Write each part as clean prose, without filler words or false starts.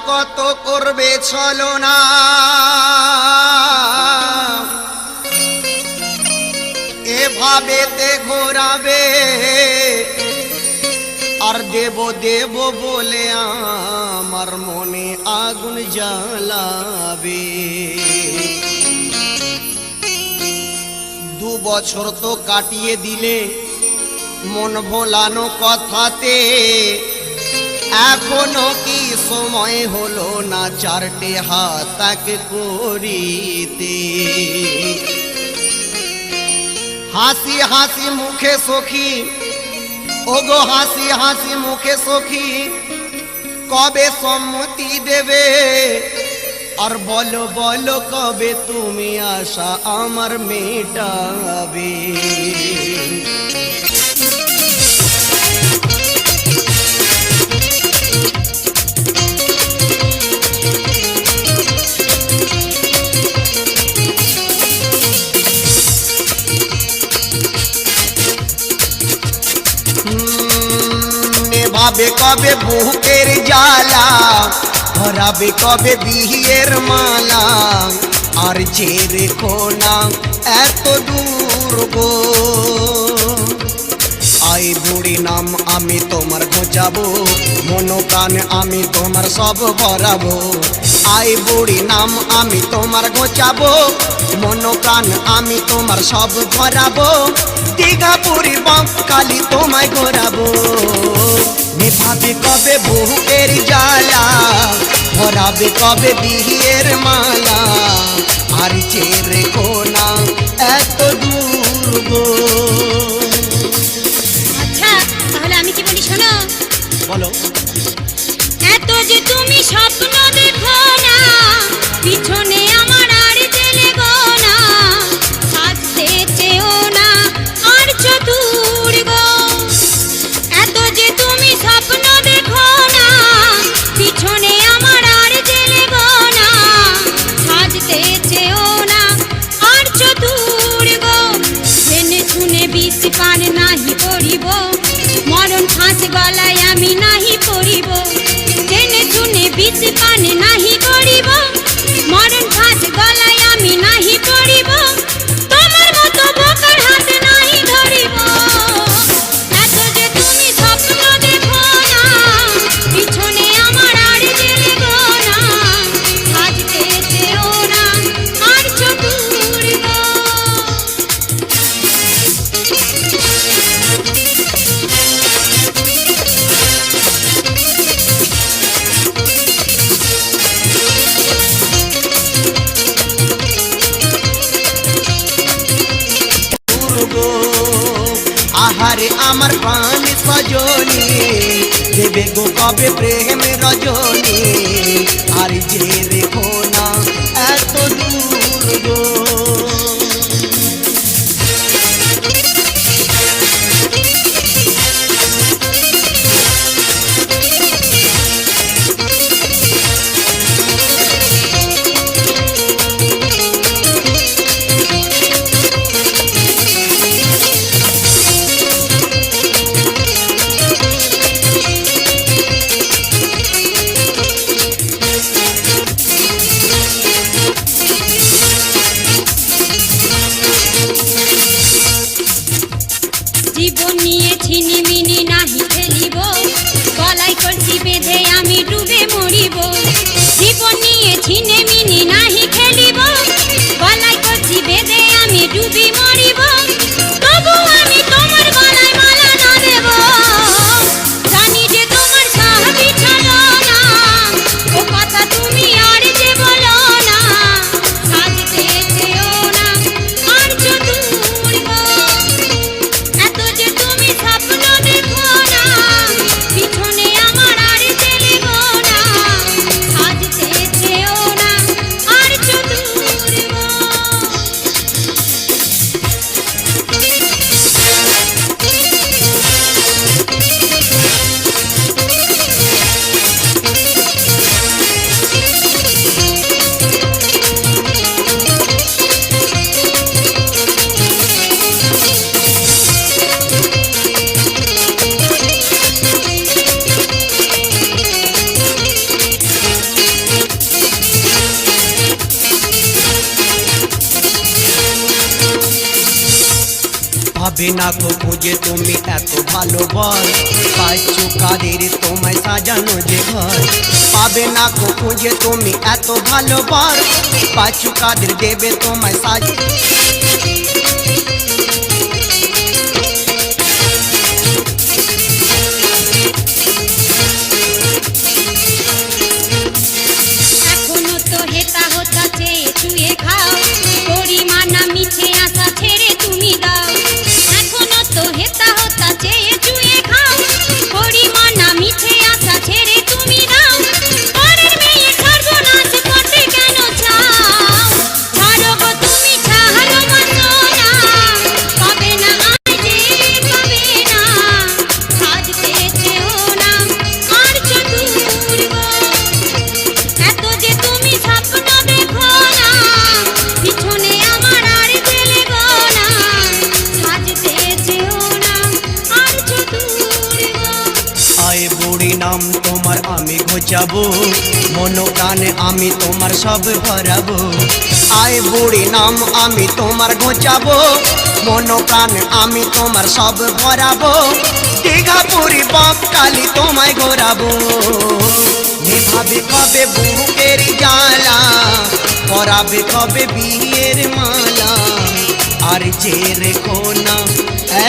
কত করবে ছলনা, এভাবেতে ঘোরাবে আর দেব দেব বলে আমার মনে আগুন জ্বালাবে। 2 বছর তো কাটিয়ে দিলে মন ভোলানো কথাতে, এখনো কি সময় হলো না 4টে হাত তাকে করিতে। হাসি হাসি মুখে সখী, ওগো হাসি হাসি মুখে সখী, কবে সম্মতি দেবে? আর বলো বলো কবে তুমি আশা আমার মেটাবে? নেভাবে কবে বুকের জ্বালা, ধরাবে কবে বিয়ের মালা, আর যে রেখো না এত দূর গো। আই বুড়ি নাম আমি তোমার ঘোচাবো, মনোকান আমি তোমার সব ভরাবো। আই বুড়ি নাম আমি তোমার ঘোচাবো, মনোকান আমি তোমার সব ভরাবো। দীঘাপুরি বাঁকালি তোমায় ঘোরাবো। নেভাবে কবে বুকের জ্বালা, ধরাবে কবে বিয়ের মালা, আর যে রেখো না এত দূর গো। আচ্ছা তাহলে আমি কি বলি শোনো। বলো। এত যে তুমি স্বপ্ন দেখো না, পিছনে আমার আর জেলে গো না, সাজতে চেও না আর চতুর গো। এত যে তুমি স্বপ্ন দেখো না, পিছনে আমার আর জেলে গো না, সাজতে চেও না আর চতুর গো। জেনে শুনে বিষ পান নাহি করিব, মরণ ফাঁস গলায় আমি নাহি পড়িব। জেনে শুনে বিষ পান নাহি করিব, মরণ ফাঁস গলায় আমি নাহি পড়িব। তোমার মতো বোকার হাতে নাহি ধরিব। এত যে তুমি স্বপ্ন দেখো না, পিছনে আমার আর জেলে গো না, সাজতে চেও না আর চতুর গো। আহারে আমার প্রাণ সজনী, দেবে গো কবে প্রেম রজনী, আর যে রেখো না এত দূর গো। জীবন নিয়ে ছিনিমিনি নাহি খেলিব, গলায় কলসি বেঁধে আমি ডুবে মরিব। জীবন নিয়ে ছিনিমিনি নাহি খেলিব, গলায় কলসি বেঁধে আমি ডুবে মরিব। তবু আমি তোমার গলায় মালা না দেব, জানি যে তোমার সাহাবি চলো না। ও কথা তুমি আর যে বলো না, সাজতে চেও না আর চতুর গো। এত যে তুমি স্বপ্ন দেখো না, পিছনে আমার আর জেলে গো না, সাজতে চেও না আর চতুর গো। পাবে না কো খুঁজে তুমি এত ভালো বর, পাচ্ছো কাদের তোমায় সাজানো যে ঘর। পাবে না কো খুঁজে তুমি এত ভালো বর, পাচ্ছো কাদের দেবে তোমায় সাজ। এখনো তো হেতা হোতা চেয়ে চুয়ে খাও, পরিমাণা মিছে আশা ছেড়ে তুমি দাও। এখনো তো হেতা হোতা চেয়ে চুয়ে খাও, পরিমাণা মিছে আশা ছেড়ে তুমি দাও। পরের মেয়ে সর্বনাশ করতে কেন চাও? ছাড়ো গো তুমি ছাড়ো মা সোনা, পাবে না আর যে পাবে না। সাজতে চেও না আর চতুর গো, এত যে তুমি স্বপ্ন দেখো না, পিছনে আমার আর জেলে গো না। সাজতে চেও না আর চতুর গো। আয় বুড়ি নাম তোমার আমি ঘোচাবো, মনো প্রাণে আমি তোমার সব ভরাবো। আয় বুড়ি নাম আমি তোমার ঘোচাবো, মনো প্রাণে আমি তোমার সব ভরাবো। দীঘা পুরী বাপ কালি তোমায় ঘোরাবো, নিভাবে কবে বুকের জ্বালা, পরাবে কবে বিয়ের মালা। আর যে রেখো না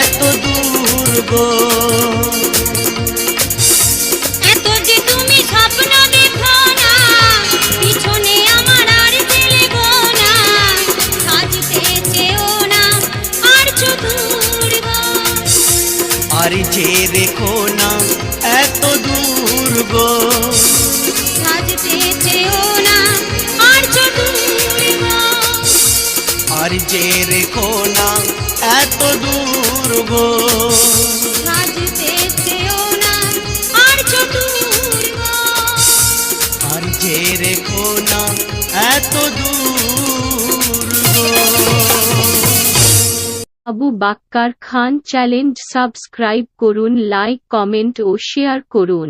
এত দূর গো, এত যে তুমি স্বপ্ন দেখো না, পিছনে আমার আর জেলে গো না। সাজতে চেও না আর চতুর গো, আর যে রেখো না এত দূর গো। সাজতে চেও না আর চতুর গো। আর যে রেখো না এত দূর গো। সাজতে চেও না আর চতুর গো। আর যে রেখো না এত দূর গো। আবু বাক্কার খান চ্যানেল সাবস্ক্রাইব করুন, লাইক কমেন্ট ও শেয়ার করুন।